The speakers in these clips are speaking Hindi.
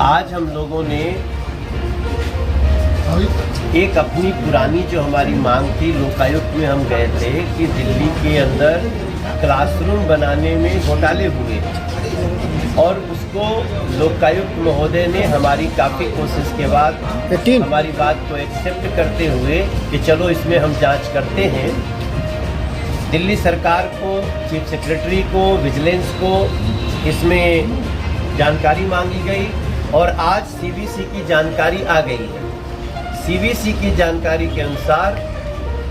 आज हम लोगों ने एक अपनी पुरानी जो हमारी मांग थी, लोकायुक्त में हम गए थे कि दिल्ली के अंदर क्लासरूम बनाने में घोटाले हुए और उसको लोकायुक्त महोदय ने हमारी काफ़ी कोशिश के बाद हमारी बात को एक्सेप्ट करते हुए कि चलो इसमें हम जांच करते हैं। दिल्ली सरकार को, चीफ सेक्रेटरी को, विजिलेंस को इसमें जानकारी मांगी गई और आज सीवीसी की जानकारी आ गई है। सीवीसी की जानकारी के अनुसार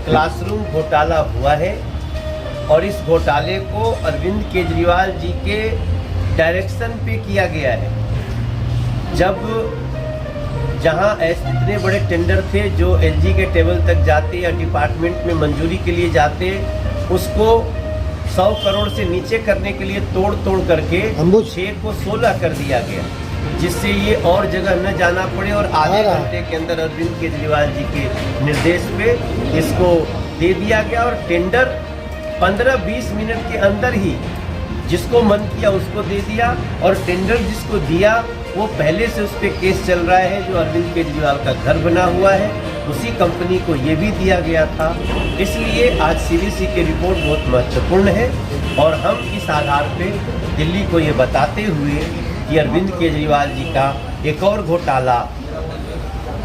क्लासरूम घोटाला हुआ है और इस घोटाले को अरविंद केजरीवाल जी के डायरेक्शन पे किया गया है। जब जहां इतने बड़े टेंडर थे जो एलजी के टेबल तक जाते या डिपार्टमेंट में मंजूरी के लिए जाते, उसको 100 करोड़ से नीचे करने के लिए तोड़ करके 6 को 16 कर दिया गया, जिससे ये और जगह न जाना पड़े और आधे घंटे के अंदर अरविंद केजरीवाल जी के निर्देश पे इसको दे दिया गया और टेंडर 15-20 मिनट के अंदर ही जिसको मन किया उसको दे दिया और टेंडर जिसको दिया वो पहले से उस पर केस चल रहा है, जो अरविंद केजरीवाल का घर बना हुआ है, उसी कंपनी को ये भी दिया गया था। इसलिए आज सीवीसी की रिपोर्ट बहुत महत्वपूर्ण है और हम इस आधार पे दिल्ली को ये बताते हुए कि अरविंद केजरीवाल जी का एक और घोटाला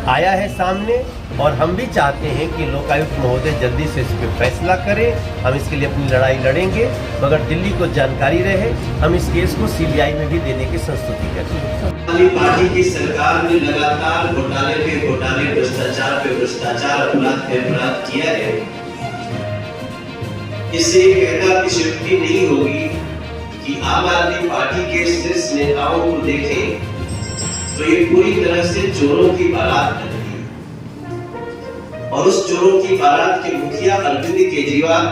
आया है सामने और हम भी चाहते हैं कि लोकायुक्त महोदय जल्दी से इस पर फैसला करें। हम इसके लिए अपनी लड़ाई लड़ेंगे, मगर दिल्ली को जानकारी रहे हम इस केस को सीबीआई में भी देने की संस्तुति करें। पार्टी की सरकार ने लगातार घोटाले पे घोटाले, भ्रष्टाचार पे भ्रष्टाचार, अपराध पे अपराध किया है। इससे कहना अतिशयोक्ति नहीं होगी कि आम आदमी पार्टी के शीर्ष नेताओं को देखें तो ये पूरी तरह से चोरों की बारात लगती है और उस चोरों की बारात के मुखिया अरविंद केजरीवाल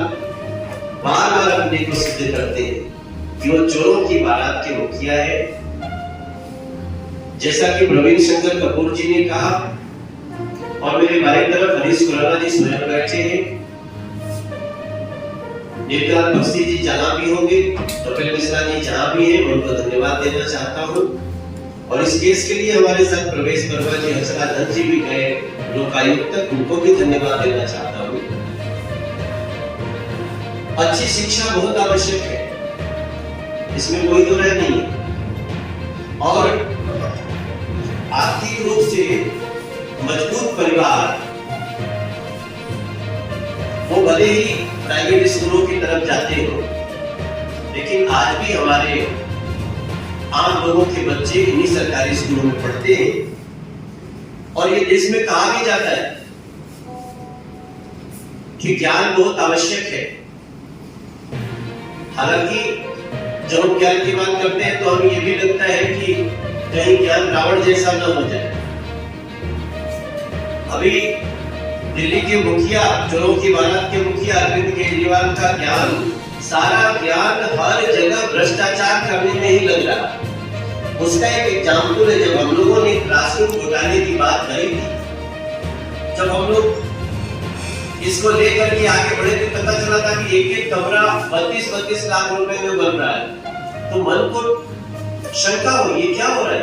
बार बार अपने को सिद्ध करते हैं कि वो चोरों की बारात के मुखिया है। जैसा कि प्रवीण शंकर कपूर जी ने कहा और मेरे बाएं तरफ हरीश खुराना जी स्वयं बैठे हैं, नेता बख्शी जी जहां भी होंगे, कपिल मिश्रा जी जहां भी हैं, मैं उनको धन्यवाद देना चाहता हूं। और इस केस के लिए हमारे साथ प्रवेश वर्मा जी, हंसराज जी भी गए लोकायुक्त तक, उनको भी धन्यवाद देना चाहता हूँ। अच्छी शिक्षा बहुत आवश्यक है, इसमें कोई दो राय नहीं है और आर्थिक रूप से मजबूत परिवार वो भले ही प्राइवेट स्कूलों की तरफ जाते हो, लेकिन आज भी हमारे आम लोगों के बच्चे इन्हीं सरकारी स्कूलों में पढ़ते हैं और ये देश में कहा भी जाता है कि ज्ञान बहुत आवश्यक है। हालांकि जब हम ज्ञान की बात करते हैं तो हमें ये भी लगता है कि कहीं ज्ञान रावण जैसा न हो जाए। अभी दिल्ली के मुखिया, चोरों की बारात के मुखिया अरविंद केजरीवाल का ज्ञान, सारा ज्ञान हर जगह भ्रष्टाचार करने में ही लग रहा है। उसका एक एग्जाम्पल है, जब हम लोगों ने क्लासरूम घोटाले की बात करी थी, जब हम लोग इसको लेकर के आगे बढ़े थे, पता चला था कि एक कमरा 32-32 लाख रुपए में बन रहा है, तो मन को शंका हुई ये क्या हो रहा है,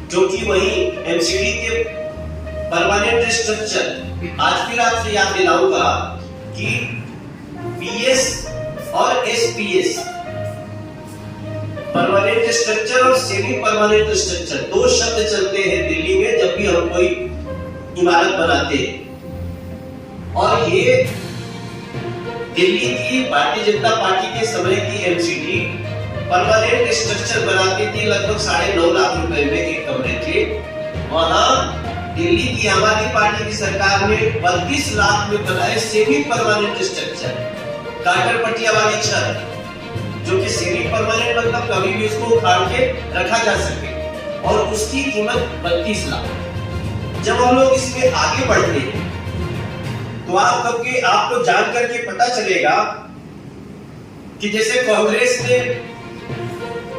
क्योंकि वही एमसीडी के परमानेंट स्ट्रक्चर, आज फिर आपसे याद दिलाऊंगा कि पीएस और एसपीएस, परमानेंट स्ट्रक्चर और सेमी परमानेंट स्ट्रक्चर, दो शब्द चलते हैं दिल्ली में जब भी हम कोई इमारत बनाते हैं। और ये दिल्ली की भारतीय जनता पार्टी के समय की एमसीडी परमानेंट स्ट्रक्चर बनाती थी लगभग 9.5 लाख रुपए में एक कमरे के। वहां दिल्ली की आम आदमी पार्टी की सरकार ने 32 लाख में बनाए सेमी परमानेंट स्ट्रक्चर, काटर पटिया वाली छत, जो कि सेमी परमानेंट मतलब कभी भी उसको उखाड़ के रखा जा सके, और उसकी कीमत 32 लाख। जब हम लोग इसमें आगे बढ़ते हैं तो आपको जान करके पता चलेगा कि जैसे कांग्रेस ने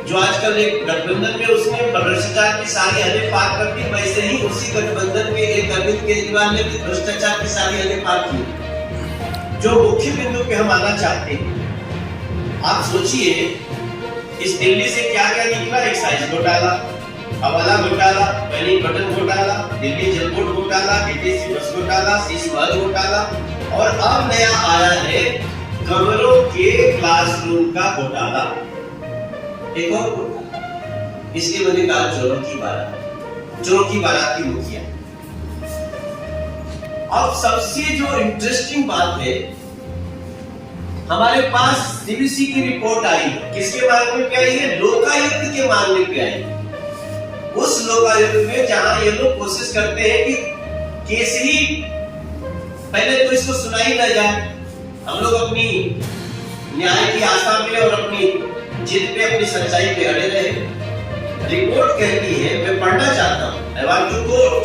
जो आजकल एक गठबंधन में उसने भ्रष्टाचार की सारी हदें पार कर दी, वैसे ही उसी गठबंधन के एक अरविंद केजरीवाल ने भी भ्रष्टाचार की सारी हदें पार की। जो मुख्य बिंदु पे हम आना चाहते हैं, आप सोचिए इस दिल्ली से क्या क्या निकला। एक्साइज घोटाला, हवाला घोटाला, पैनिक बटन घोटाला, दिल्ली जल बोर्ड घोटाला, डीटीसी बस घोटाला, शीशमहल घोटाला और अब नया आया है कमरों के क्लासरूम का घोटाला। एक और घोटाला, इसलिए मैंने कहा चोरों की बारात की मुखिया। अब सबसे जो इंटरेस्टिंग बात है, हमारे पास सीबीसी की रिपोर्ट आई, किसके मामले पे आई है? लोकायुक्त के मामले पे आई। उस लोकायुक्त में जहां ये लोग कोशिश करते हैं कि केस ही पहले तो इसको सुनाई ना जाए, हम लोग अपनी न्याय की आशा में और अपनी जिद पे, अपनी सच्चाई पे अड़े रहे। रिपोर्ट कहती है, मैं पढ़ना चाहता हूं, आई वांट टू कोट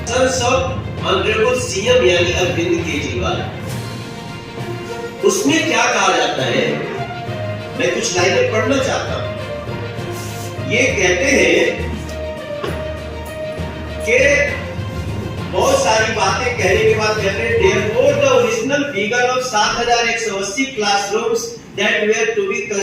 सब ऑनरेबल सीएम यानी अरविंद केजरीवाल। उसमें क्या कहा जाता है, मैं कुछ लाइनें पढ़ना चाहता हूं। ये कहते हैं कि बहुत सारी बातें कहने के बाद कहते हैं therefore the original figure of 7180 classrooms that were to be